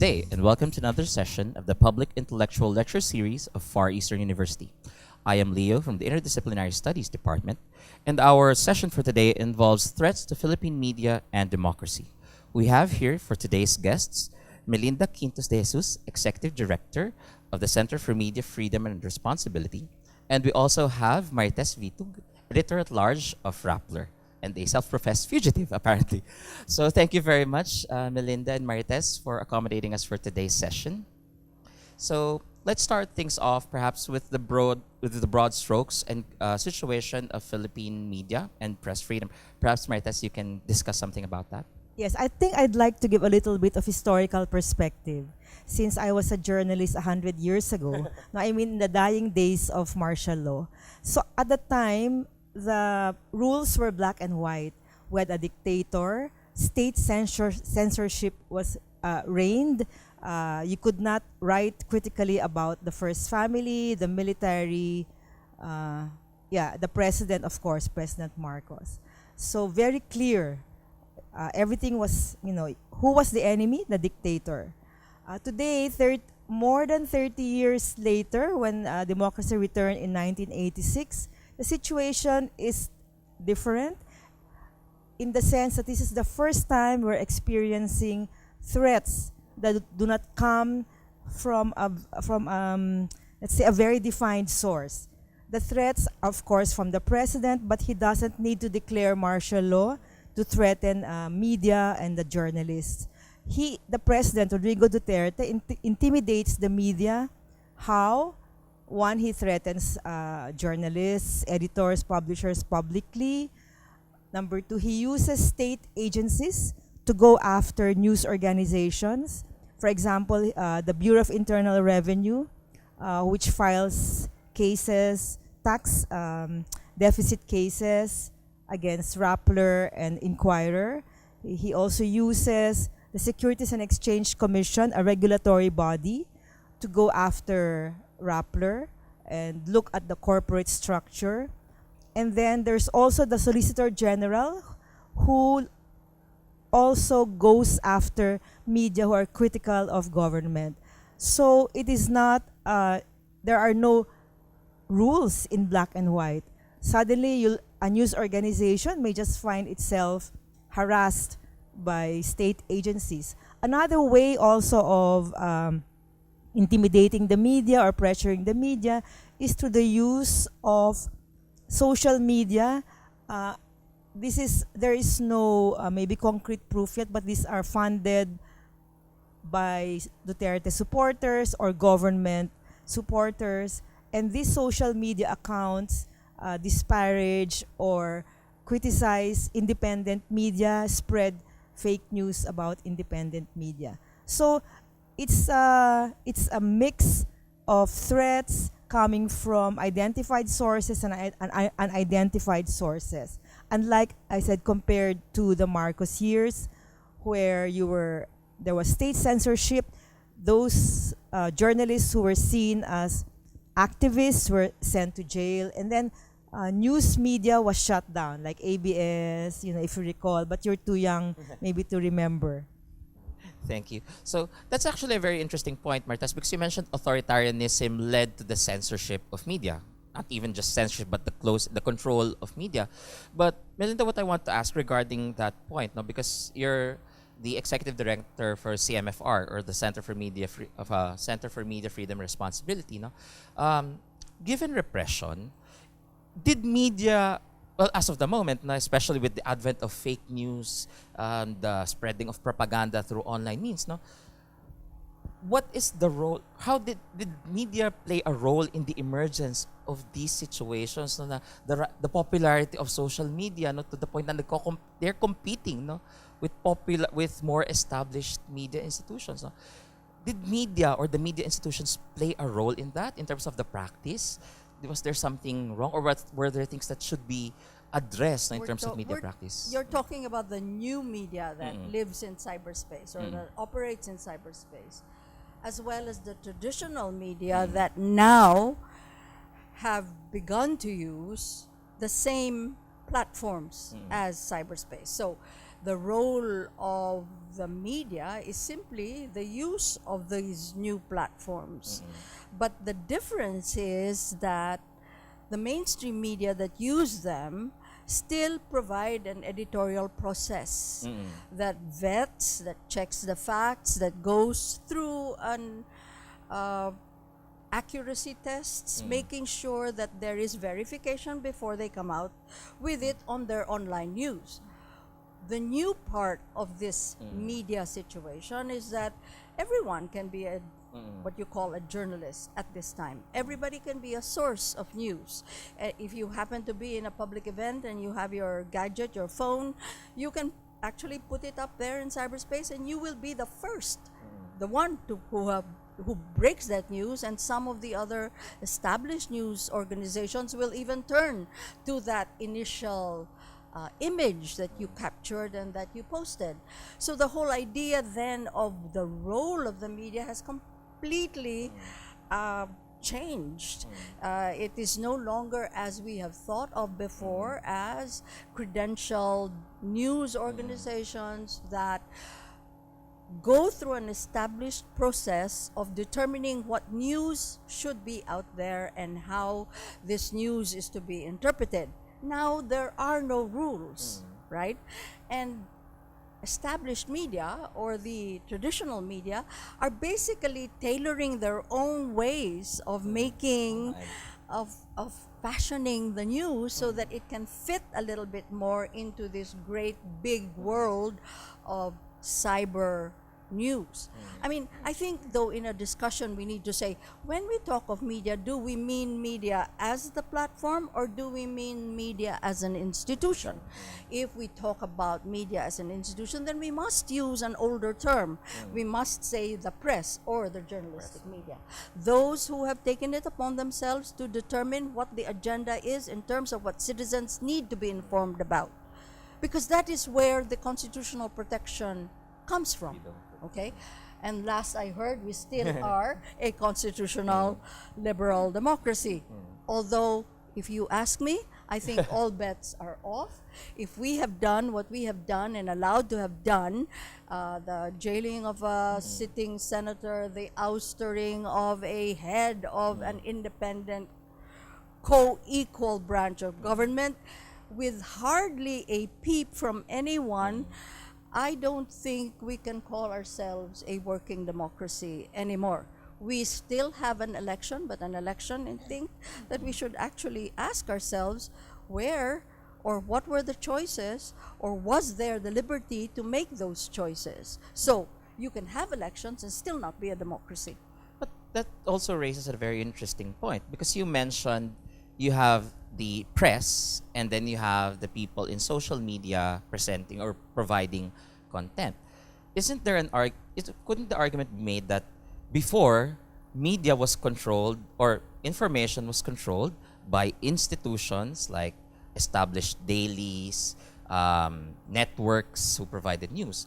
day, and welcome to another session of the Public Intellectual Lecture Series of Far Eastern University. I am Leo from the Interdisciplinary Studies Department, and our session for today involves threats to Philippine media and democracy. We have here for today's guests, Melinda Quintos de Jesus, Executive Director of the Center for Media Freedom and Responsibility, and we also have Maritess Vitug, Editor-at-Large of Rappler, and a self-professed fugitive, apparently. So thank you very much, Melinda and Maritess, for accommodating us for today's session. So let's start things off perhaps with the broad strokes and situation of Philippine media and press freedom. Perhaps, Maritess, you can discuss something about that. Yes, I think I'd like to give a little bit of historical perspective. Since I was a journalist 100 years ago, I mean in the dying days of martial law. So at the time, the rules were black and white. We had a dictator, state censorship was reigned. You could not write critically about the first family, the military, the president, of course, President Marcos. So very clear. Everything was, who was the enemy? The dictator. Today, more than 30 years later, when democracy returned in 1986, the situation is different in the sense that this is the first time we're experiencing threats that do not come from let's say, a very defined source. The threats, of course, from the president, but he doesn't need to declare martial law to threaten media and the journalists. The president, Rodrigo Duterte, intimidates the media. How? One, he threatens journalists, editors, publishers publicly. Number two, he uses state agencies to go after news organizations. For example, the Bureau of Internal Revenue, which files cases, tax deficit cases against Rappler and Inquirer. He also uses the Securities and Exchange Commission, a regulatory body, to go after Rappler and look at the corporate structure. And then there's also the Solicitor General, who also goes after media who are critical of government. So it is not, there are no rules in black and white. Suddenly, a news organization may just find itself harassed by state agencies. Another way also of intimidating the media or pressuring the media is through the use of social media. There is no maybe concrete proof yet, but these are funded by Duterte supporters or government supporters. And these social media accounts disparage or criticize independent media, spread fake news about independent media. So it's a mix of threats coming from identified sources and unidentified sources. Unlike, I said, compared to the Marcos years, where there was state censorship, those journalists who were seen as activists were sent to jail, and then news media was shut down, like ABS, if you recall, but you're too young maybe to remember. Thank you. So that's actually a very interesting point, Maritess, because you mentioned authoritarianism led to the censorship of media. Not even just censorship, but the control of media. But Melinda, what I want to ask regarding that point, because you're the executive director for CMFR, or the Center for Media Center for Media Freedom and Responsibility. Given repression, did media, well, as of the moment, especially with the advent of fake news and the spreading of propaganda through online means, what is the role? How did media play a role in the emergence of these situations? The popularity of social media, to the point that they're competing, with more established media institutions. Did media or the media institutions play a role in that in terms of the practice? Was there something wrong, or were there things that should be addressed in terms of media practice? You're talking about the new media that lives in cyberspace or that operates in cyberspace, as well as the traditional media that now have begun to use the same platforms as cyberspace. So the role of the media is simply the use of these new platforms. But the difference is that the mainstream media that use them still provide an editorial process that vets, that checks the facts, that goes through an accuracy tests, making sure that there is verification before they come out with it on their online news. The new part of this media situation is that everyone can be a what you call a journalist at this time. Everybody can be a source of news. If you happen to be in a public event and you have your gadget, your phone, you can actually put it up there in cyberspace, and you will be the first, the one who breaks that news, and some of the other established news organizations will even turn to that initial image that you captured and that you posted. So the whole idea then of the role of the media has completely changed. It is no longer, as we have thought of before, as credentialed news organizations that go through an established process of determining what news should be out there and how this news is to be interpreted. Now there are no rules, right? And established media, or the traditional media, are basically tailoring their own ways of making, of fashioning the news so that it can fit a little bit more into this great big world of cyber news. I mean, I think though in a discussion we need to say, when we talk of media, do we mean media as the platform, or do we mean media as an institution? If we talk about media as an institution, then we must use an older term. We must say the press or the journalistic media. Those who have taken it upon themselves to determine what the agenda is in terms of what citizens need to be informed about. Because that is where the constitutional protection comes from. Okay? And last I heard, we still are a constitutional liberal democracy. Although, if you ask me, I think all bets are off. If we have done what we have done and allowed to have done, the jailing of a sitting senator, the oustering of a head of an independent co-equal branch of government, with hardly a peep from anyone, I don't think we can call ourselves a working democracy anymore. We still have an election, but an election, I think that we should actually ask ourselves where or what were the choices, or was there the liberty to make those choices? So you can have elections and still not be a democracy. But that also raises a very interesting point, because you mentioned you have the press and then you have the people in social media presenting or providing content. Isn't there couldn't the argument be made that before, media was controlled, or information was controlled by institutions like established dailies, networks who provided news?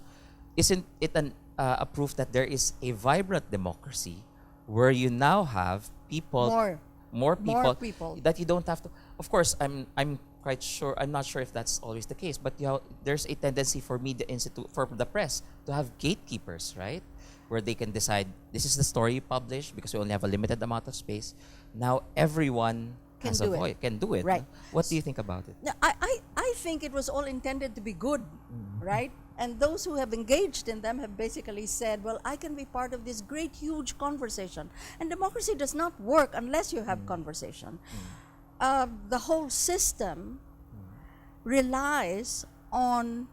Isn't it a proof that there is a vibrant democracy where you now have people, more people that you don't have to. Of course, I'm quite sure. I'm not sure if that's always the case, but there's a tendency for for the press to have gatekeepers, right? Where they can decide, this is the story you publish because we only have a limited amount of space. Now everyone can do it. Right. What do you think about it? Now, I think it was all intended to be good, right? And those who have engaged in them have basically said, well, I can be part of this great, huge conversation. And democracy does not work unless you have conversation. The whole system relies on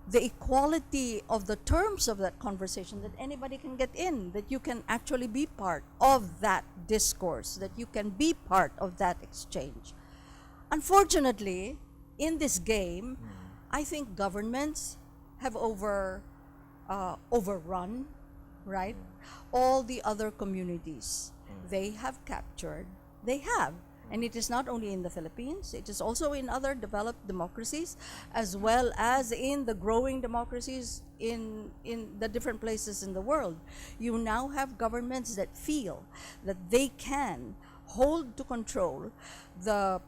the equality of the terms of that conversation, that anybody can get in, that you can actually be part of that discourse, that you can be part of that exchange. Unfortunately, in this game, I think governments have overrun, right, all the other communities. They have captured, and it is not only in the Philippines, it is also in other developed democracies, as well as in the growing democracies in the different places in the world. You now have governments that feel that they can hold to control the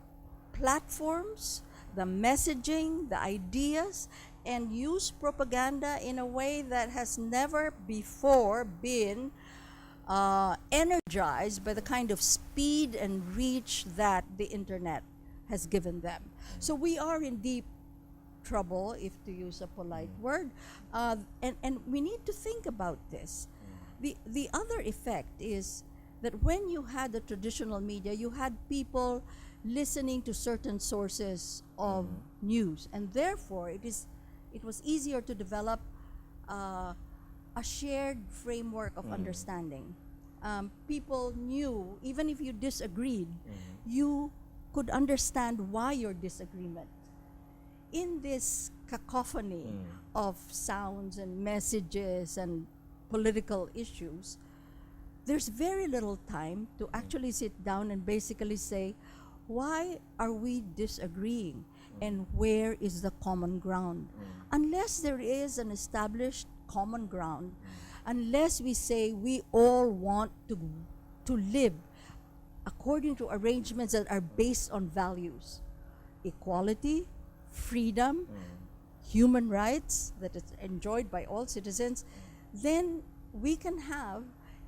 platforms, the messaging, the ideas, and use propaganda in a way that has never before been energized by the kind of speed and reach that the internet has given them. So we are in deep trouble, if to use a polite word, and we need to think about this. The other effect is that when you had the traditional media, you had people listening to certain sources of news, and therefore it was easier to develop a shared framework of understanding. People knew, even if you disagreed, you could understand why your disagreement. In this cacophony of sounds and messages and political issues, there's very little time to actually sit down and basically say, why are we disagreeing and where is the common ground? Unless there is an established common ground, unless we say we all want to live according to arrangements that are based on values, equality, freedom, human rights that is enjoyed by all citizens, then we can have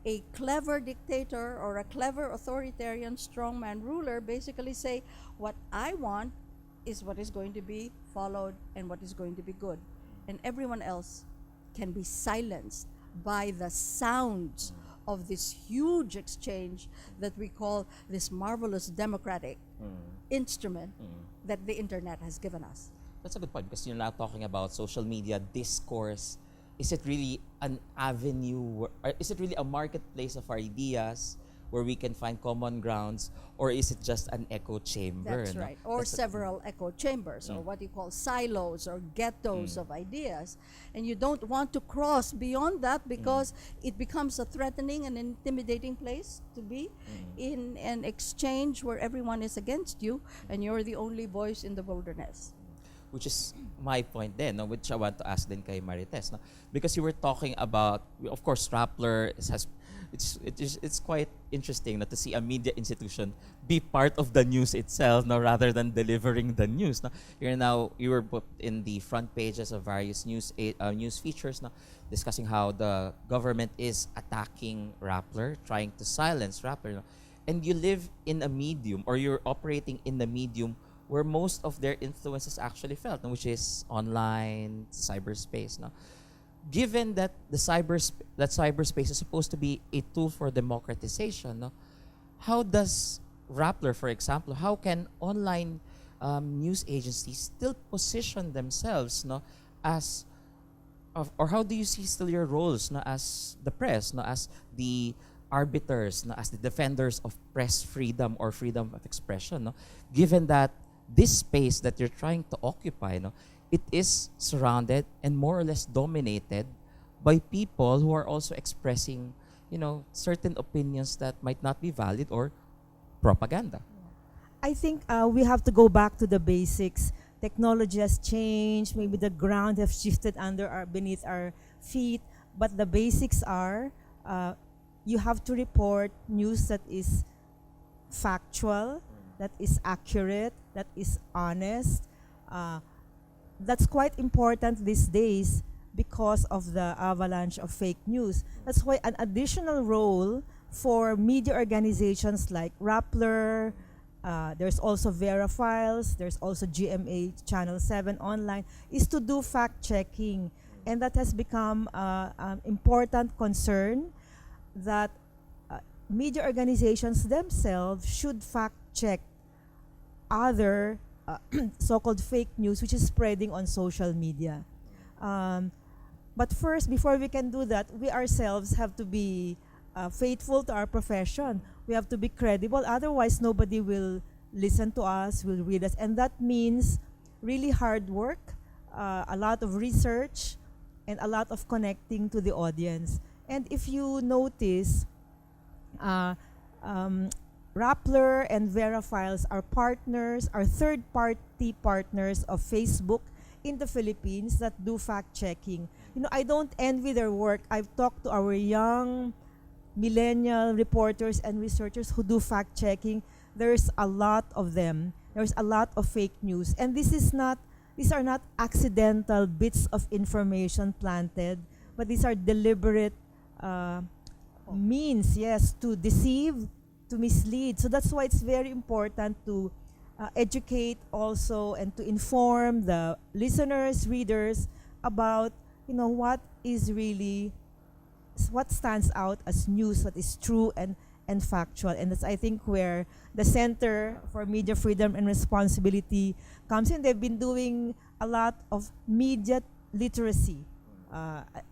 a clever dictator or a clever authoritarian strongman ruler basically say, what I want is what is going to be followed and what is going to be good. And everyone else can be silenced by the sounds of this huge exchange that we call this marvelous democratic instrument that the internet has given us. That's a good point, because you're now talking about social media discourse. Is it really an avenue, or is it really a marketplace of ideas where we can find common grounds, or is it just an echo chamber? That's right. Or several echo chambers, or what you call silos or ghettos of ideas. And you don't want to cross beyond that because it becomes a threatening and intimidating place to be in an exchange where everyone is against you and you're the only voice in the wilderness. Which is my point then, no? Which I want to ask then kay Maritess, no? Because you were talking about, of course, Rappler it's quite interesting, no, to see a media institution be part of the news itself, no, rather than delivering the news. No? You were put in the front pages of various news features, no, discussing how the government is attacking Rappler, trying to silence Rappler, no? And you live in a medium, or you're operating in the medium where most of their influence is actually felt, no, which is online, cyberspace. No? Given that cyberspace is supposed to be a tool for democratization, no? How does Rappler, for example, how can online news agencies still position themselves, no, as, or how do you see still your roles, no, as the press, no, as the arbiters, no, as the defenders of press freedom or freedom of expression, no? Given that this space that you're trying to occupy, no, it is surrounded and more or less dominated by people who are also expressing, certain opinions that might not be valid or propaganda. I think we have to go back to the basics. Technology has changed. Maybe the ground has shifted beneath our feet. But the basics are, you have to report news that is factual, that is accurate, that is honest. That's quite important these days because of the avalanche of fake news. That's why an additional role for media organizations like Rappler, there's also Vera Files, there's also GMA Channel 7 Online, is to do fact-checking. And that has become an important concern that media organizations themselves should fact-check other so-called fake news which is spreading on social media. But first, before we can do that, we ourselves have to be faithful to our profession. We have to be credible. Otherwise, nobody will listen to us, will read us. And that means really hard work, a lot of research, and a lot of connecting to the audience. And if you notice, Rappler and Vera Files are partners, are third-party partners of Facebook in the Philippines that do fact-checking. I don't envy their work. I've talked to our young millennial reporters and researchers who do fact-checking. There's a lot of them. There's a lot of fake news. And this is not these are not accidental bits of information planted, but these are deliberate means, yes, to deceive, to mislead. So that's why it's very important to educate also and to inform the listeners, readers about, what is really, what stands out as news, what is true and factual. And that's, I think, where the Center for Media Freedom and Responsibility comes in. They've been doing a lot of media literacy,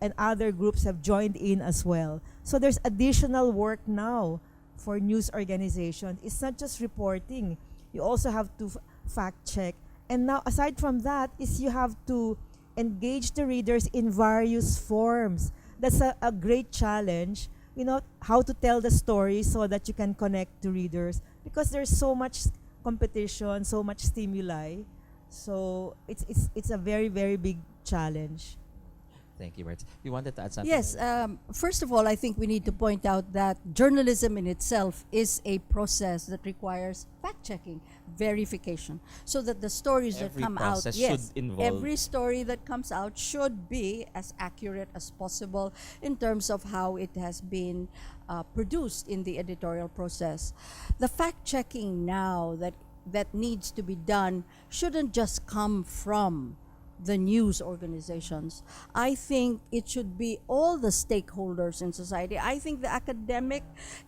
and other groups have joined in as well. So there's additional work now for news organizations. It's not just reporting. You also have to fact check. And now, aside from that, is you have to engage the readers in various forms. That's a great challenge, how to tell the story so that you can connect to readers, because there's so much competition, so much stimuli. So it's a very, very big challenge. Thank you, Maritess. You wanted to add something? Yes, first of all, I think we need to point out that journalism in itself is a process that requires fact-checking, verification, so that the stories Every that come out, process yes, should involve- every story that comes out should be as accurate as possible in terms of how it has been produced in the editorial process. The fact-checking now that needs to be done shouldn't just come from the news organizations. I think it should be all the stakeholders in society. I think the academic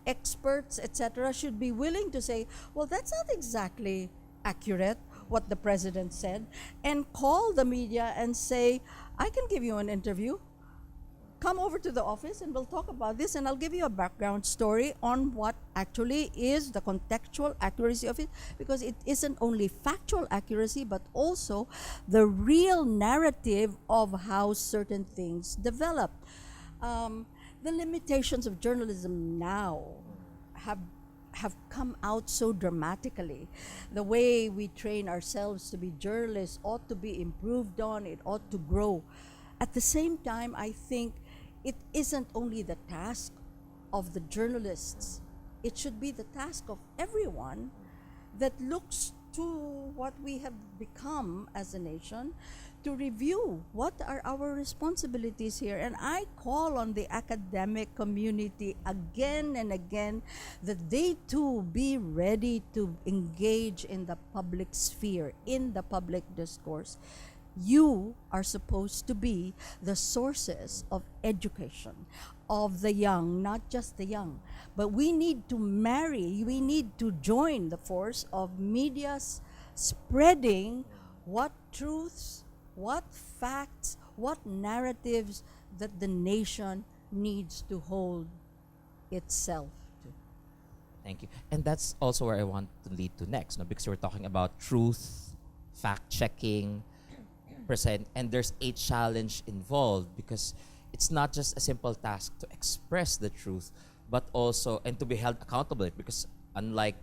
experts, etc., should be willing to say, well, that's not exactly accurate what the president said, and call the media and say, I can give you an interview. Come over to the office and we'll talk about this, and I'll give you a background story on what actually is the contextual accuracy of it, because it isn't only factual accuracy but also the real narrative of how certain things develop. The limitations of journalism now have come out so dramatically. The way we train ourselves to be journalists ought to be improved on, it ought to grow. At the same time, I think it isn't only the task of the journalists. It should be the task of everyone that looks to what we have become as a nation to review what are our responsibilities here. And I call on the academic community again and again that they too be ready to engage in the public sphere, in the public discourse. You are supposed to be the sources of education of the young, not just the young. But we need to we need to join the force of media's spreading what truths, what facts, what narratives that the nation needs to hold itself to. Thank you. And that's also where I want to lead to next, no? Because we're talking about truth, fact-checking, percent, and there's a challenge involved, because it's not just a simple task to express the truth, but also and to be held accountable, because unlike,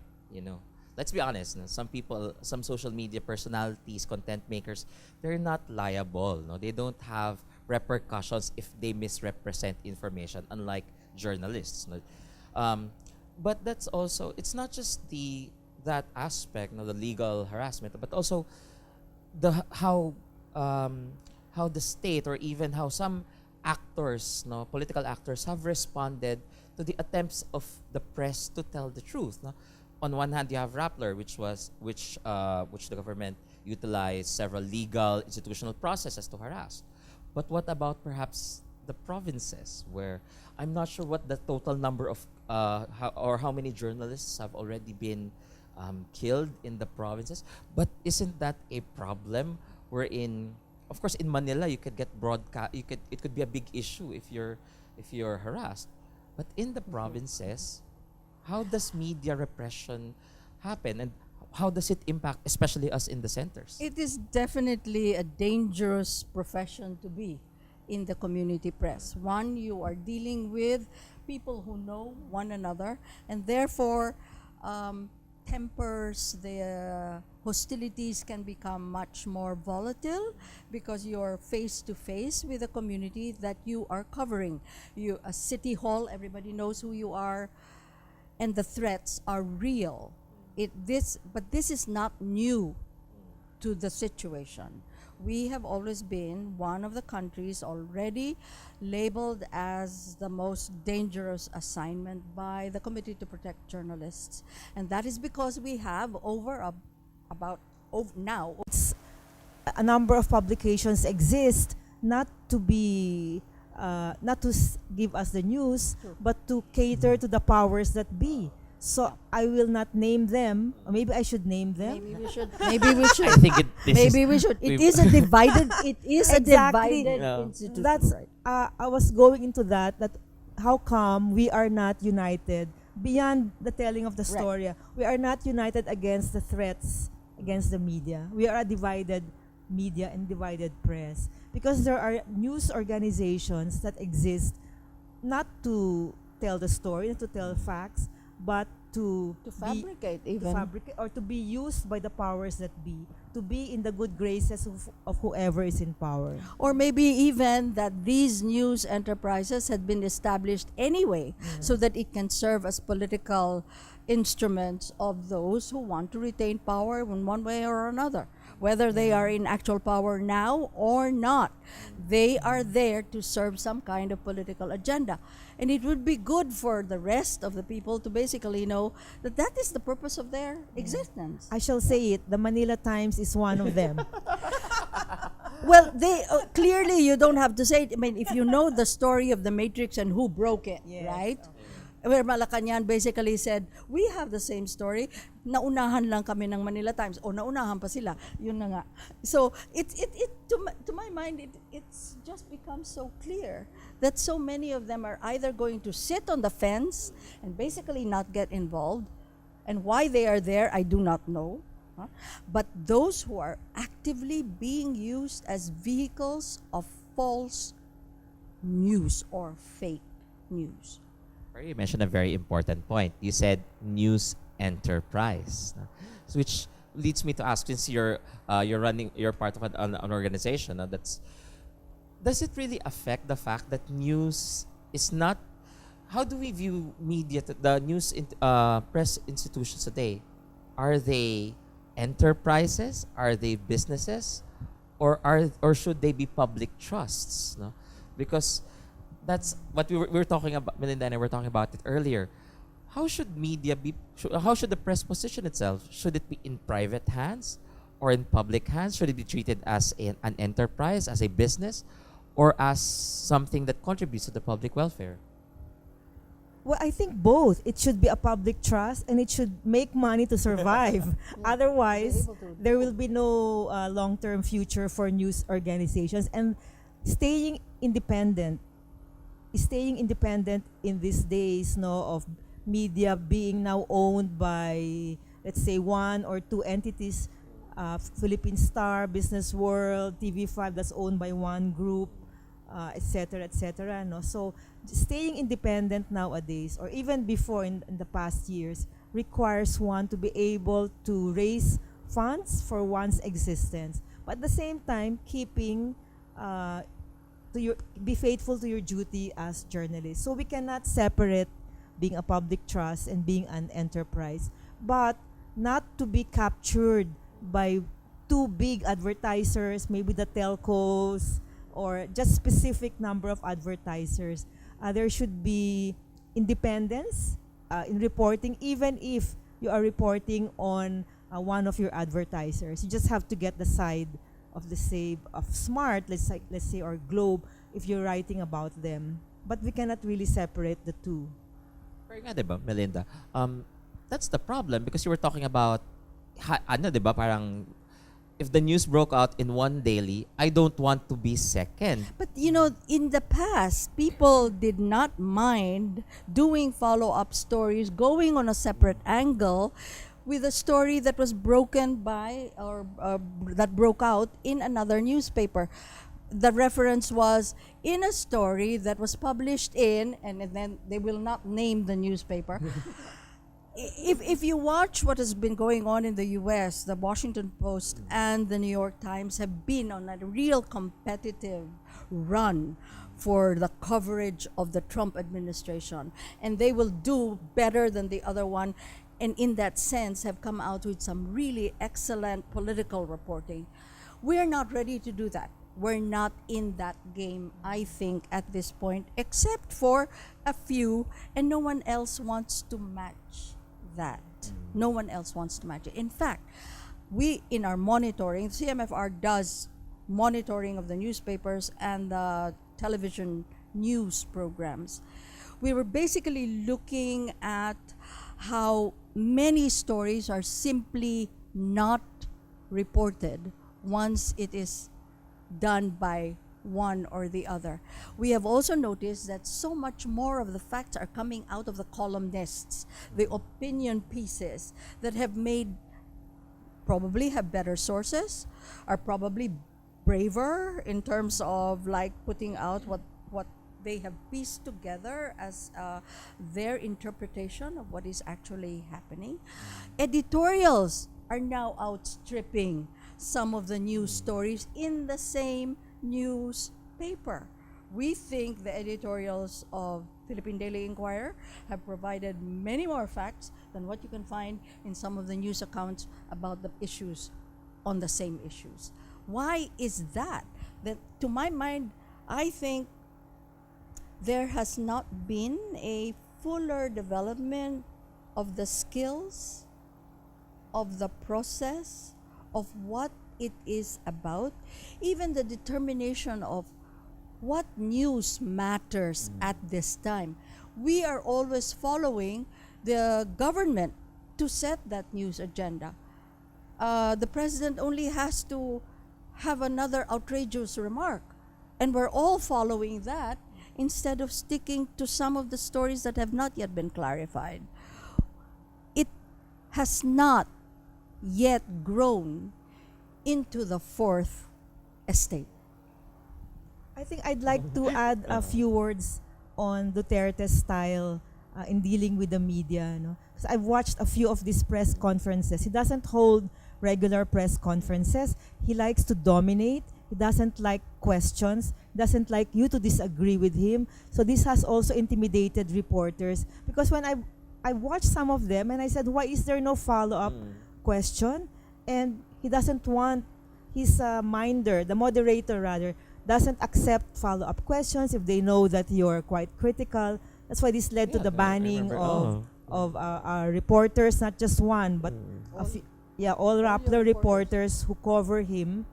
let's be honest, no, some people, some social media personalities, content makers, they're not liable, no? They don't have repercussions if they misrepresent information, unlike journalists, no? But that's also, it's not just that aspect, no, the legal harassment, but also how the state, or even how some actors, no, political actors, have responded to the attempts of the press to tell the truth. No? On one hand, you have Rappler, which the government utilized several legal institutional processes to harass. But what about perhaps the provinces, where I'm not sure what the total number of how many journalists have already been killed in the provinces? But isn't that a problem? Wherein, of course, in Manila you could get broadcast. It could be a big issue if you're harassed. But in the provinces, how does media repression happen, and how does it impact, especially us in the centers? It is definitely a dangerous profession to be in the community press. One, you are dealing with people who know one another, and therefore tempers, the hostilities can become much more volatile, because you're face to face with a community that you are covering. A city hall, everybody knows who you are, and the threats are real. But this is not new to the situation. We have always been one of the countries already labeled as the most dangerous assignment by the Committee to Protect Journalists. And that is because we have now A number of publications exist not to be not to give us the news, True. but to cater to the powers that be. So I will not name them. Or maybe I should name them. maybe we should maybe we should I think this maybe is, we should. It we- is a divided. It is a Exactly. divided Yeah. institution. That's right. I was going into that. That how come we are not united beyond the telling of the Right. story? We are not united against the threats against the media. We are a divided media and divided press because there are news organizations that exist not to tell the story, not to tell facts, but to To be fabricate to even. fabricate or to be used by the powers that be, to be in the good graces of whoever is in power. Or maybe even that these news enterprises had been established anyway so that it can serve as political instruments of those who want to retain power in one way or another, whether they are in actual power now or not. They are there to serve some kind of political agenda. And it would be good for the rest of the people to basically know that that is the purpose of their existence. I shall say it, the Manila Times is one of them. Well, they clearly you don't have to say it. I mean, if you know the story of the Matrix and who broke it, Yes, right? Where Malacanang basically said, we have the same story. Naunahan lang kami ng Manila Times. O naunahan pa sila. Yun na nga. So, to my mind, it's just become so clear that so many of them are either going to sit on the fence and basically not get involved. And why they are there, I do not know. Huh? But those who are actively being used as vehicles of false news or fake news. You mentioned a very important point. You said news enterprise, no? So which leads me to ask, since you're part of an organization, does it really affect the fact that news is not? How do we view media, the news press institutions today? Are they enterprises? Are they businesses? Or should they be public trusts? No? Because that's what we were talking about. Melinda and I were talking about it earlier. How should media be? How should the press position itself? Should it be in private hands or in public hands? Should it be treated as an enterprise, as a business, or as something that contributes to the public welfare? Well, I think both. It should be a public trust and it should make money to survive. Otherwise, there will be no long-term future for news organizations. And staying independent in these days, of media being now owned by, let's say, one or two entities, Philippine Star, Business World, TV5, that's owned by one group, etc., etc. No? So staying independent nowadays, or even before in the past years, requires one to be able to raise funds for one's existence, but at the same time keeping be faithful to your duty as journalists. So we cannot separate being a public trust and being an enterprise, but not to be captured by too big advertisers, maybe the telcos, or just specific number of advertisers. There should be independence in reporting, even if you are reporting on one of your advertisers. You just have to get the side of the say of Smart, let's say, or Globe, if you're writing about them. But we cannot really separate the two. Pero nga, diba, Melinda? That's the problem because you were talking about diba, parang if the news broke out in one daily, I don't want to be second. But in the past, people did not mind doing follow-up stories, going on a separate angle with a story that was broken by or that broke out in another newspaper. The reference was in a story that was published in, and then they will not name the newspaper. If you watch what has been going on in the U.S., the Washington Post and the New York Times have been on a real competitive run for the coverage of the Trump administration, and they will do better than the other one and in that sense have come out with some really excellent political reporting. We're not ready to do that. We're not in that game, I think, at this point, except for a few, and no one else wants to match that. No one else wants to match it. In fact, we, in our monitoring, CMFR does monitoring of the newspapers and the television news programs. We were basically looking at how many stories are simply not reported once it is done by one or the other. We have also noticed that so much more of the facts are coming out of the columnists, the opinion pieces that have made, probably have better sources, are probably braver in terms of like putting out what they have pieced together as their interpretation of what is actually happening. Editorials are now outstripping some of the news stories in the same newspaper. We think the editorials of Philippine Daily Inquirer have provided many more facts than what you can find in some of the news accounts about the issues on the same issues. Why is that? That, to my mind, I think there has not been a fuller development of the skills, of the process, of what it is about, even the determination of what news matters at this time. We are always following the government to set that news agenda. The president only has to have another outrageous remark, and we're all following that instead of sticking to some of the stories that have not yet been clarified. It has not yet grown into the fourth estate. I think I'd like to add a few words on Duterte's style in dealing with the media. No? 'Cause I've watched a few of these press conferences. He doesn't hold regular press conferences. He likes to dominate. He doesn't like questions. Doesn't like you to disagree with him. So this has also intimidated reporters, because when I watched some of them and I said, why is there no follow-up question? And he doesn't want his minder, the moderator rather, doesn't accept follow-up questions if they know that you're quite critical. That's why this led to the banning of reporters, not just one, but all Rappler reporters who cover him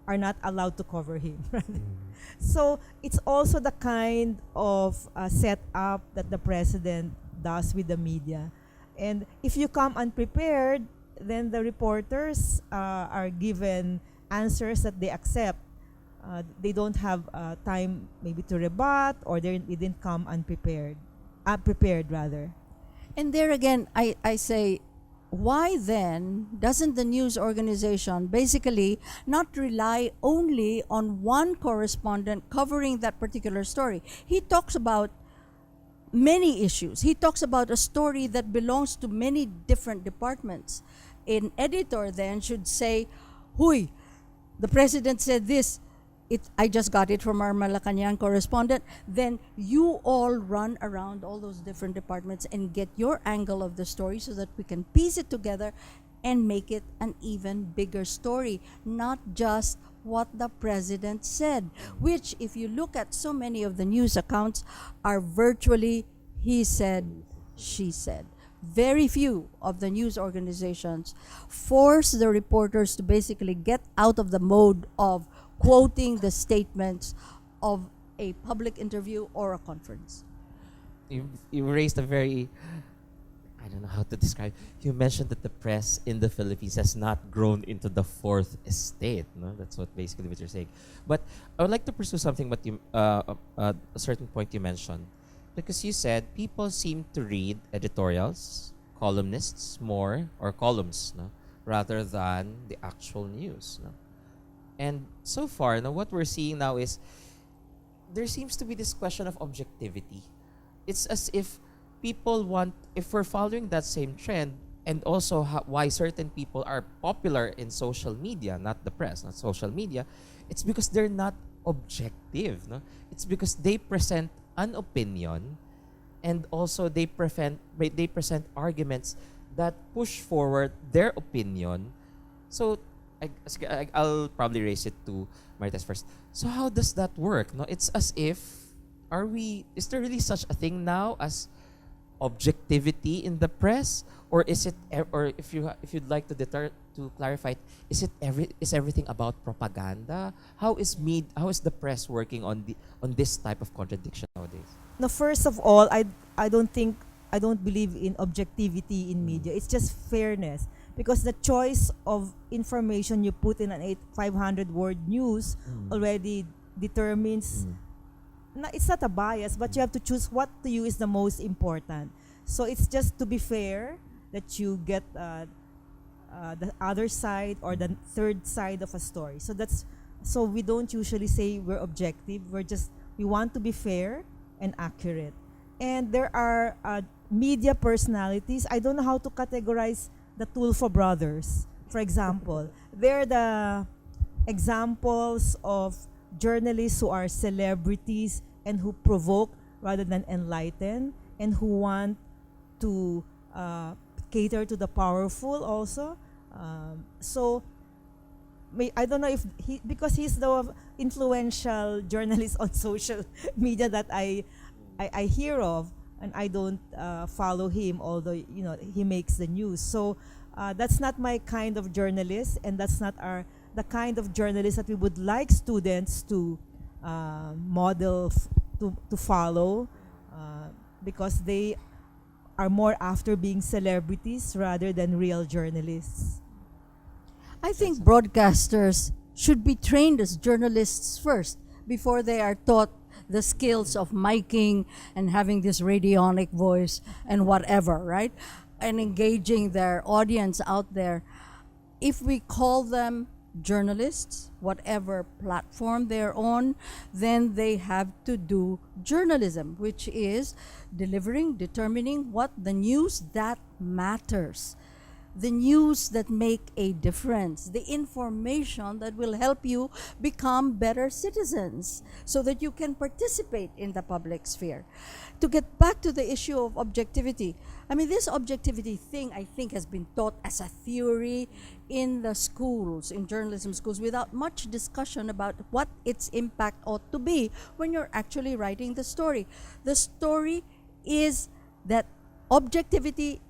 are not allowed to cover him. So it's also the kind of setup that the president does with the media. And if you come unprepared, then the reporters are given answers that they accept. They don't have time maybe to rebut, or they didn't come unprepared. Prepared rather. And there again, I say, why then doesn't the news organization basically not rely only on one correspondent covering that particular story? He talks about many issues. He talks about a story that belongs to many different departments. An editor then should say, "Huy, the president said this. I just got it from our Malacanang correspondent." Then you all run around all those different departments and get your angle of the story so that we can piece it together and make it an even bigger story, not just what the president said, which, if you look at so many of the news accounts, are virtually he said, she said. Very few of the news organizations force the reporters to basically get out of the mode of quoting the statements of a public interview or a conference. You raised a very, I don't know how to describe. You mentioned that the press in the Philippines has not grown into the fourth estate. No, that's what basically what you're saying. But I would like to pursue something. But a certain point you mentioned, because you said people seem to read editorials, columnists more, or columns, no, rather than the actual news. No? And so far, now what we're seeing now is there seems to be this question of objectivity. It's as if people want, if we're following that same trend, and also why certain people are popular in social media, not the press, not social media, it's because they're not objective. No? It's because they present an opinion, and also they present arguments that push forward their opinion. So I'll probably raise it to Maritess first. So how does that work? No, it's as if is there really such a thing now as objectivity in the press, or is it or if you'd like to clarify it, is everything about propaganda? How is the press working on this type of contradiction nowadays? Now, first of all, I don't believe in objectivity in media. It's just fairness, because the choice of information you put in an 500-word news already determines. It's not a bias, but you have to choose what to you is the most important. So it's just to be fair that you get the other side or the third side of a story. So we don't usually say we're objective. We want to be fair and accurate. And there are media personalities. I don't know how to categorize the Tulfo brothers, for example. They're the examples of journalists who are celebrities and who provoke rather than enlighten, and who want to cater to the powerful also. I don't know if because he's the influential journalist on social media that I hear of, and I don't follow him, although he makes the news. So that's not my kind of journalist, and that's not the kind of journalist that we would like students to model to follow, because they are more after being celebrities rather than real journalists. I think broadcasters should be trained as journalists first before they are taught the skills of miking and having this radionic voice and whatever, right? And engaging their audience out there. If we call them journalists, whatever platform they're on, then they have to do journalism, which is determining what the news that matters, the news that make a difference, the information that will help you become better citizens so that you can participate in the public sphere. To get back to the issue of objectivity, I mean, this objectivity thing, I think, has been taught as a theory in the schools, in journalism schools, without much discussion about what its impact ought to be when you're actually writing the story. The story is that objectivity,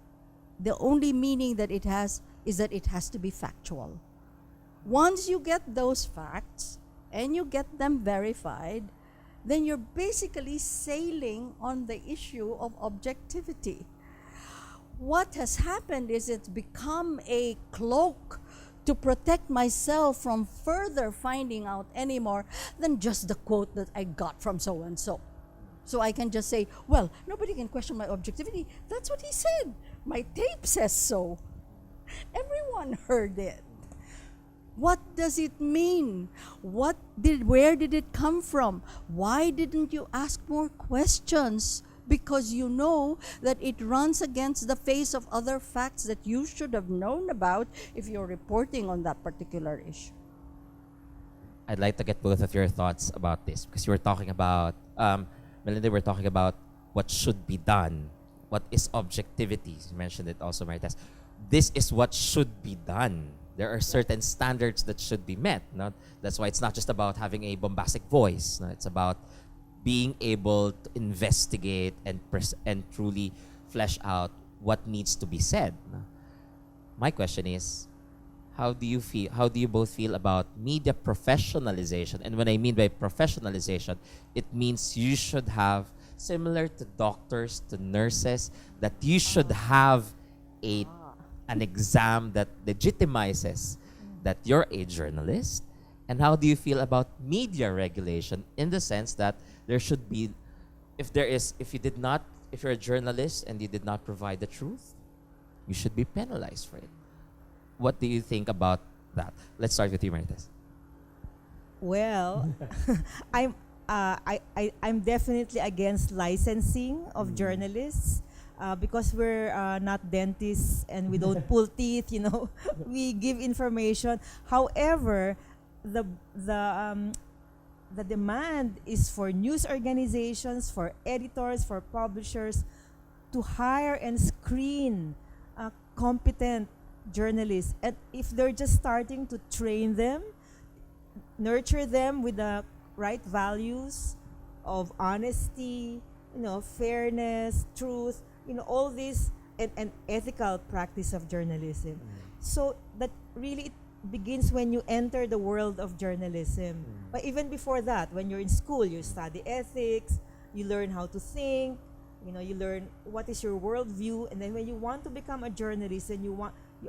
the only meaning that it has is that it has to be factual. Once you get those facts and you get them verified, then you're basically sailing on the issue of objectivity. What has happened is it's become a cloak to protect myself from further finding out any more than just the quote that I got from so and so. So I can just say, well, nobody can question my objectivity. That's what he said. My tape says so. Everyone heard it. What does it mean? Where did it come from? Why didn't you ask more questions? Because you know that it runs against the face of other facts that you should have known about if you're reporting on that particular issue. I'd like to get both of your thoughts about this, because you were talking about, Melinda, we're talking about what should be done. What is objectivity? You mentioned it also, Maritess. This is what should be done. There are certain standards that should be met. No? That's why it's not just about having a bombastic voice. No? It's about being able to investigate and truly flesh out what needs to be said. No? My question is, how do you both feel about media professionalization? And when I mean by professionalization, it means you should have, similar to doctors, to nurses, that you should have an exam that legitimizes that you're a journalist. And how do you feel about media regulation, in the sense that there should be, if you're a journalist and you did not provide the truth, you should be penalized for it. What do you think about that? Let's start with you, Maritess. Well, I'm definitely against licensing of journalists, because we're not dentists and we don't pull teeth. We give information. However, the demand is for news organizations, for editors, for publishers to hire and screen competent journalists. And if they're just starting to train them, nurture them with the right values of honesty, fairness, truth, all this, and ethical practice of journalism. So that really it begins when you enter the world of journalism. But even before that, when you're in school, you study ethics, you learn how to think, you learn what is your worldview, and then when you want to become a journalist and you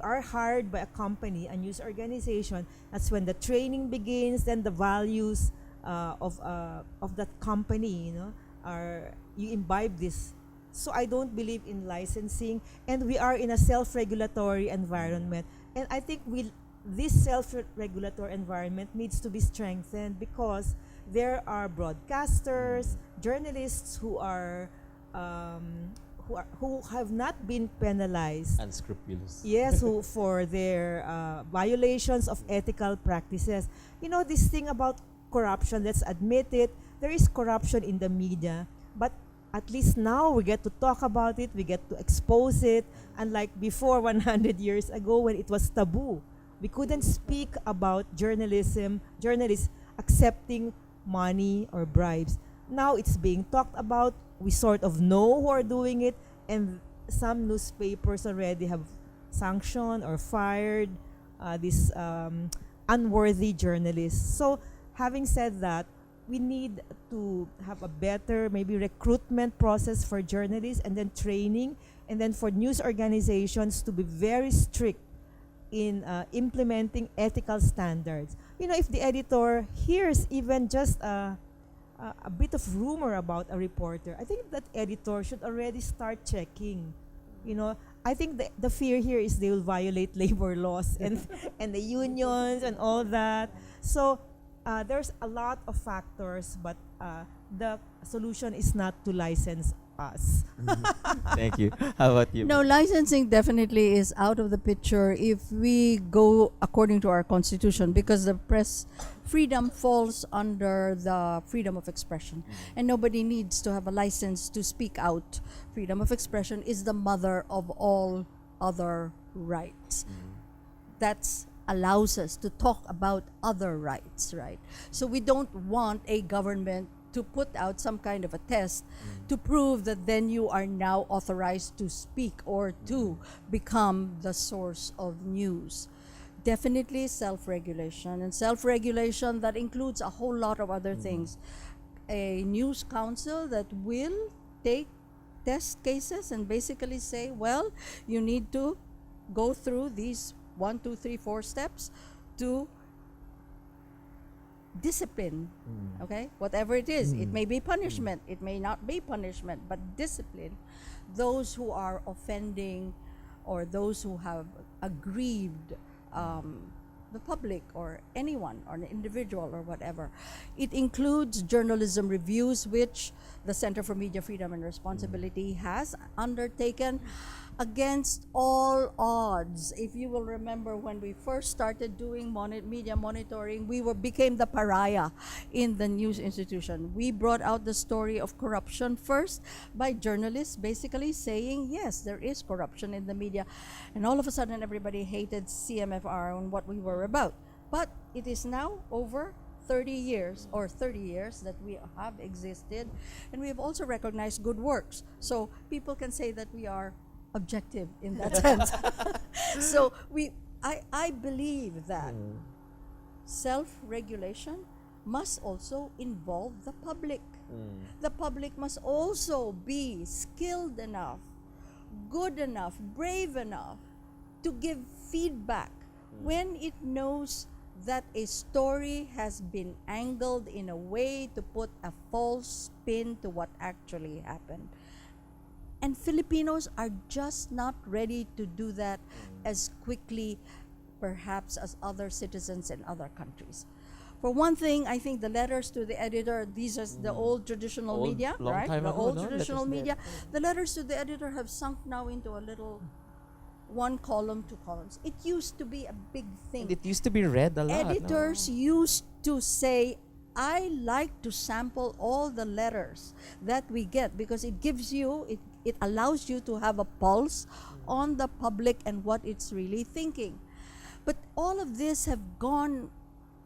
are hired by a company, a news organization, that's when the training begins. Then the values of that company, you imbibe this. So I don't believe in licensing, and we are in a self-regulatory environment, and I think this self-regulatory environment needs to be strengthened because there are broadcasters, journalists who have not been penalized. Unscrupulous. Yes, who for their violations of ethical practices. This thing about corruption, let's admit it, there is corruption in the media, but at least now we get to talk about it, we get to expose it, unlike before 100 years ago when it was taboo. We couldn't speak about journalists accepting money or bribes. Now it's being talked about. We sort of know who are doing it, and some newspapers already have sanctioned or fired these unworthy journalists. So having said that, we need to have a better maybe recruitment process for journalists, and then training, and then for news organizations to be very strict in implementing ethical standards. If the editor hears even just a bit of rumor about a reporter, I think that editor should already start checking. I think the fear here is they will violate labor laws and the unions and all that. So there's a lot of factors, but the solution is not to license us. Thank you. How about you? No, licensing definitely is out of the picture if we go according to our constitution, because the press freedom falls under the freedom of expression, and nobody needs to have a license to speak out. Freedom of expression is the mother of all other rights. That's allows us to talk about other rights, right? So we don't want a government to put out some kind of a test to prove that then you are now authorized to speak or to become the source of news. Definitely self-regulation, and self-regulation that includes a whole lot of other things. A news council that will take test cases and basically say, well, you need to go through these 1, 2, 3, 4 steps to discipline, okay? Whatever it is, it may be punishment, it may not be punishment, but discipline those who are offending or those who have aggrieved the public or anyone or an individual or whatever. It includes journalism reviews, which the Center for Media Freedom and Responsibility has undertaken against all odds. If you will remember, when we first started doing media monitoring, we became the pariah in the news institution. We brought out the story of corruption first by journalists basically saying, yes, there is corruption in the media. And all of a sudden, everybody hated CMFR and what we were about. But it is now over 30 years that we have existed, and we have also recognized good works. So people can say that we are objective in that sense. So I believe that self-regulation must also involve the public. The public must also be skilled enough, good enough, brave enough to give feedback when it knows that a story has been angled in a way to put a false spin to what actually happened. And Filipinos are just not ready to do that as quickly, perhaps, as other citizens in other countries. For one thing, I think the letters to the editor, these are the old traditional media, right? The old traditional media. The letters to the editor have sunk now into a little 1 column, 2 columns. It used to be a big thing. And it used to be read a lot. Editors used to say, I like to sample all the letters that we get because it gives you, it allows you to have a pulse on the public and what it's really thinking. But all of this have gone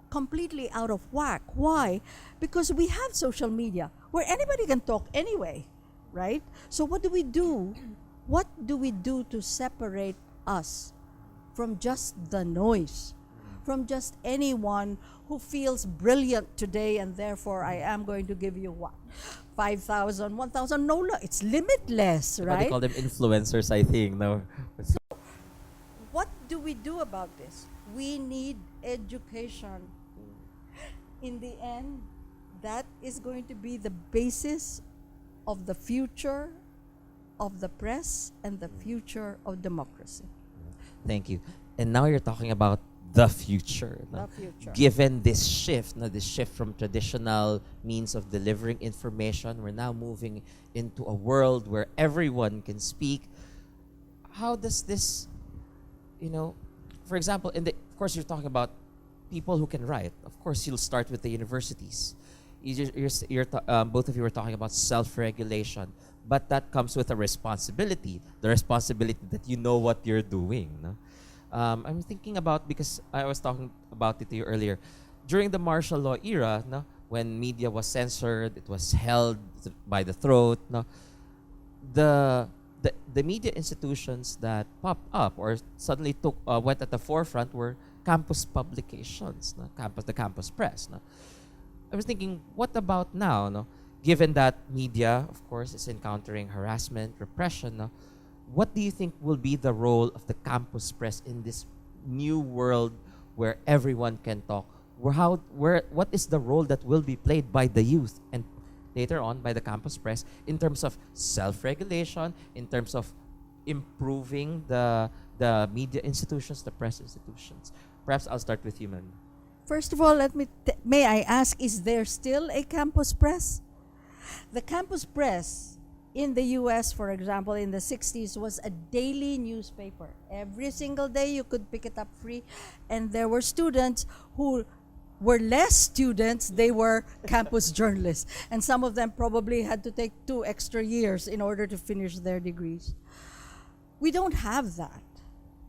completely out of whack. Why? Because we have social media where anybody can talk anyway, right? So what do we do? What do we do to separate us from just the noise, from just anyone who feels brilliant today and therefore I am going to give you what? 5,000, 1,000? No, it's limitless, But right? they call them influencers, I think. No. What do we do about this? We need education. In the end, that is going to be the basis of the future of the press and the future of democracy. Thank you. And now you're talking about the future. No? The future. Given this shift, no, this shift from traditional means of delivering information, we're now moving into a world where everyone can speak. How does this, for example, of course, you're talking about people who can write. Of course, you'll start with the universities. Both of you were talking about self-regulation, but that comes with a responsibility. The responsibility that you know what you're doing. No? I'm thinking about, because I was talking about it to you earlier, during the martial law era, no, when media was censored, it was held by the throat. No, the media institutions that popped up or suddenly went at the forefront were campus publications, no? The campus press. No? I was thinking, what about now? No? Given that media, of course, is encountering harassment, repression, no? What do you think will be the role of the campus press in this new world where everyone can talk? What is the role that will be played by the youth and later on by the campus press in terms of self-regulation, in terms of improving the media institutions, the press institutions? Perhaps I'll start with you, Melinda. First of all, may I ask, is there still a campus press? The campus press in the US, for example, in the 60s was a daily newspaper. Every single day you could pick it up free. And there were students who were less students, they were campus journalists. And some of them probably had to take 2 extra years in order to finish their degrees. We don't have that.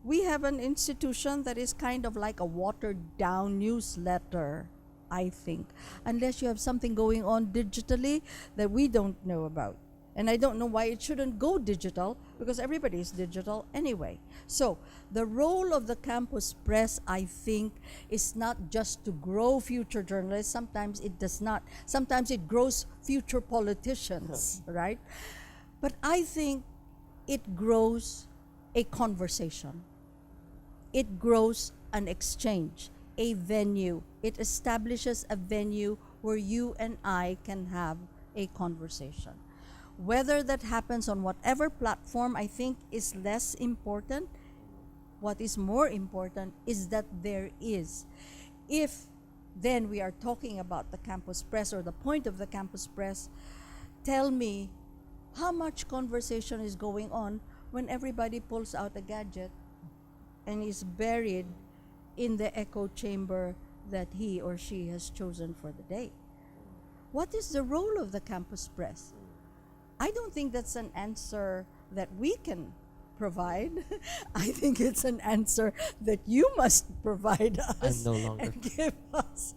We have an institution that is kind of like a watered down newsletter, I think, unless you have something going on digitally that we don't know about. And I don't know why it shouldn't go digital, because everybody is digital anyway. So the role of the campus press, I think, is not just to grow future journalists. Sometimes it does not. Sometimes it grows future politicians, right? But I think it grows a conversation. It grows an exchange, a venue. It establishes a venue where you and I can have a conversation. Whether that happens on whatever platform, I think, is less important. What is more important is that there is. If then we are talking about the campus press or the point of the campus press, tell me how much conversation is going on when everybody pulls out a gadget and is buried in the echo chamber that he or she has chosen for the day. What is the role of the campus press? I don't think that's an answer that we can provide. I think it's an answer that you must provide us I'm no longer. and give us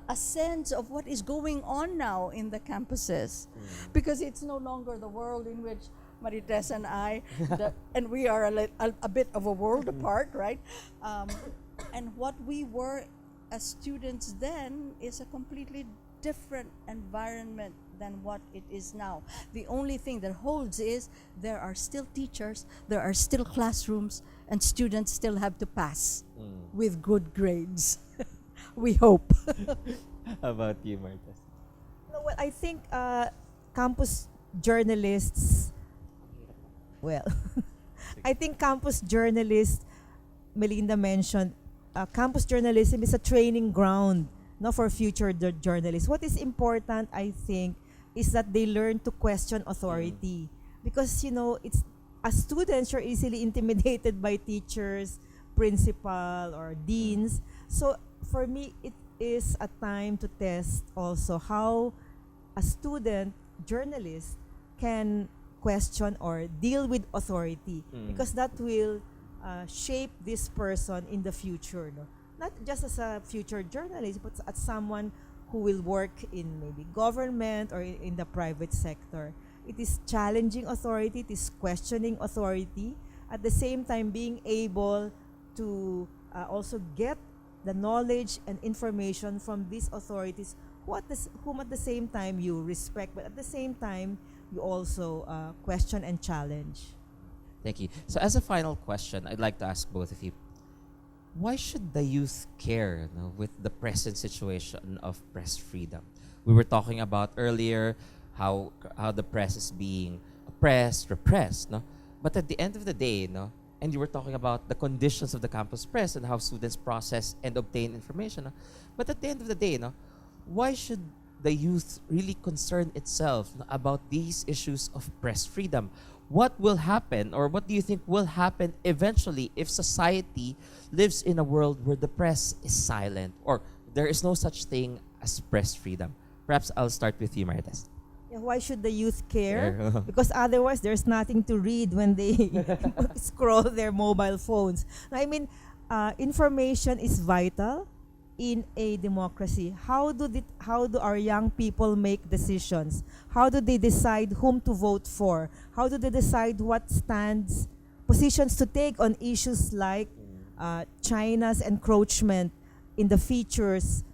a sense of what is going on now in the campuses. Because it's no longer the world in which Maritess and I, and we are a bit of a world apart, right? And what we were as students then is a completely different environment than what it is now. The only thing that holds is there are still teachers, there are still classrooms, and students still have to pass with good grades. We hope. How about you, Maritess? Well, I think campus journalists, I think campus journalists, Melinda mentioned, campus journalism is a training ground, no, for future journalists. What is important, I think, is that they learn to question authority. Because, it's as students, you're easily intimidated by teachers, principal, or deans. So for me, it is a time to test also how a student journalist can question or deal with authority, because that will shape this person in the future, no? Not just as a future journalist, but as someone who will work in maybe government or in the private sector. It is challenging authority, it is questioning authority, at the same time being able to also get the knowledge and information from these authorities whom at the same time you respect, but at the same time you also question and challenge. Thank you. So as a final question, I'd like to ask both of you, why should the youth care, no, with the present situation of press freedom? We were talking about earlier how the press is being oppressed, repressed, no? But at the end of the day, no, and you were talking about the conditions of the campus press and how students process and obtain information, no? But at the end of the day, no, why should the youth really concern itself, no, about these issues of press freedom? What will happen, or what do you think will happen eventually if society lives in a world where the press is silent, or there is no such thing as press freedom? Perhaps I'll start with you, Maritess. Yeah, why should the youth care? Care. Because otherwise there's nothing to read when they scroll their mobile phones. I mean, information is vital in a democracy. How do our young people make decisions? How do they decide whom to vote for? How do they decide what positions to take on issues like China's encroachment in the features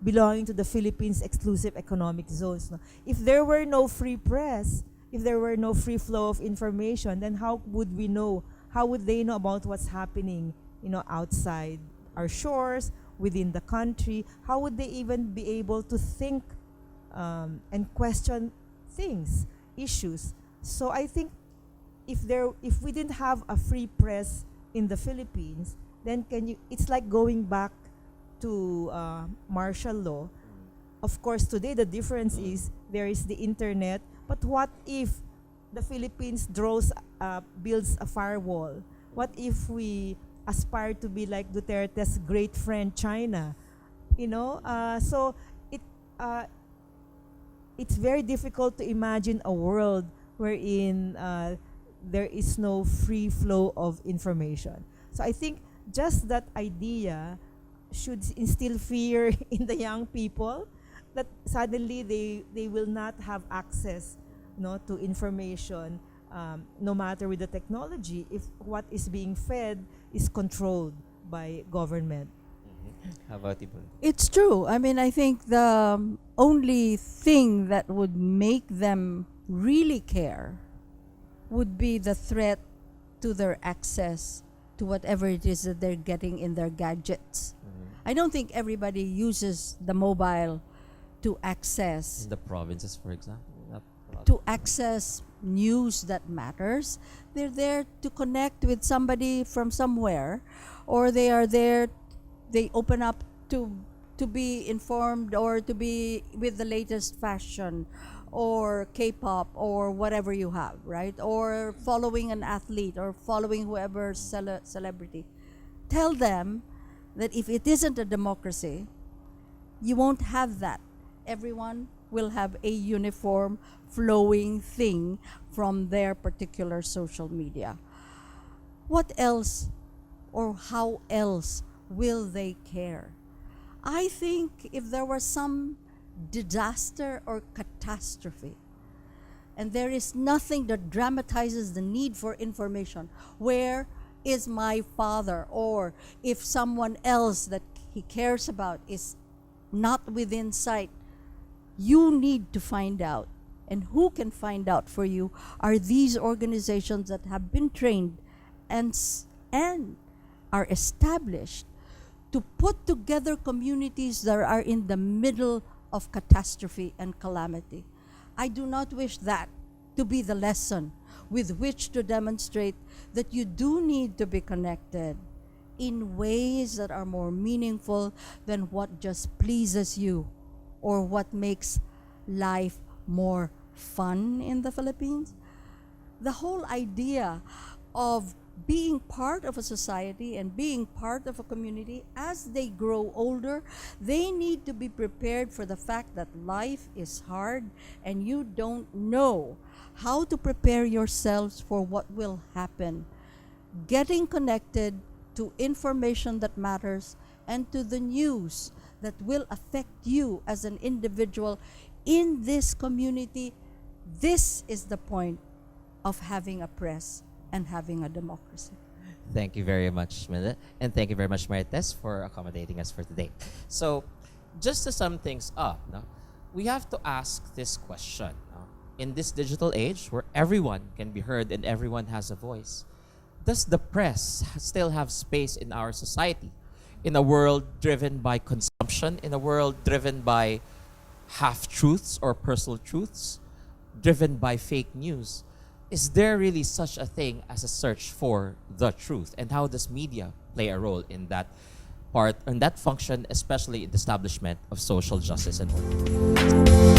belonging to the Philippines exclusive economic zones? No? If there were no free press, if there were no free flow of information, then how would we know? How would they know about what's happening, outside our shores, within the country? How would they even be able to think and question things, issues? So I think if we didn't have a free press in the Philippines, then it's like going back to martial law. Of course, today the difference is there is the internet, but what if the Philippines builds a firewall? What if we aspire to be like Duterte's great friend China? So it's very difficult to imagine a world wherein there is no free flow of information. So I think just that idea should instill fear in the young people that suddenly they will not have access, to information, no matter with the technology, if what is being fed is controlled by government. How about you? It's true. I mean, I think the only thing that would make them really care would be the threat to their access to whatever it is that they're getting in their gadgets. I don't think everybody uses the mobile to access In the provinces, for example. News that matters. They're there to connect with somebody from somewhere, or they open up to be informed or to be with the latest fashion or K-pop or whatever you have, right? Or following an athlete or following whoever celebrity. Tell them that if it isn't a democracy, you won't have that. Everyone will have a uniform flowing thing from their particular social media. What else or how else will they care? I think if there was some disaster or catastrophe, and there is nothing that dramatizes the need for information, where is my father, or if someone else that he cares about is not within sight, you need to find out. And who can find out for you are these organizations that have been trained and are established to put together communities that are in the middle of catastrophe and calamity. I do not wish that to be the lesson with which to demonstrate that you do need to be connected in ways that are more meaningful than what just pleases you or what makes life more fun in the Philippines. The whole idea of being part of a society and being part of a community, as they grow older, they need to be prepared for the fact that life is hard and you don't know how to prepare yourselves for what will happen. Getting connected to information that matters and to the news that will affect you as an individual in this community. This is the point of having a press and having a democracy. Thank you very much, Melinda. And thank you very much, Maritess, for accommodating us for today. So, just to sum things up, no, we have to ask this question. No? In this digital age where everyone can be heard and everyone has a voice, does the press still have space in our society? In a world driven by consumption, in a world driven by half-truths or personal truths, driven by fake news, is there really such a thing as a search for the truth? And how does media play a role in that part, in that function, especially in the establishment of social justice and order?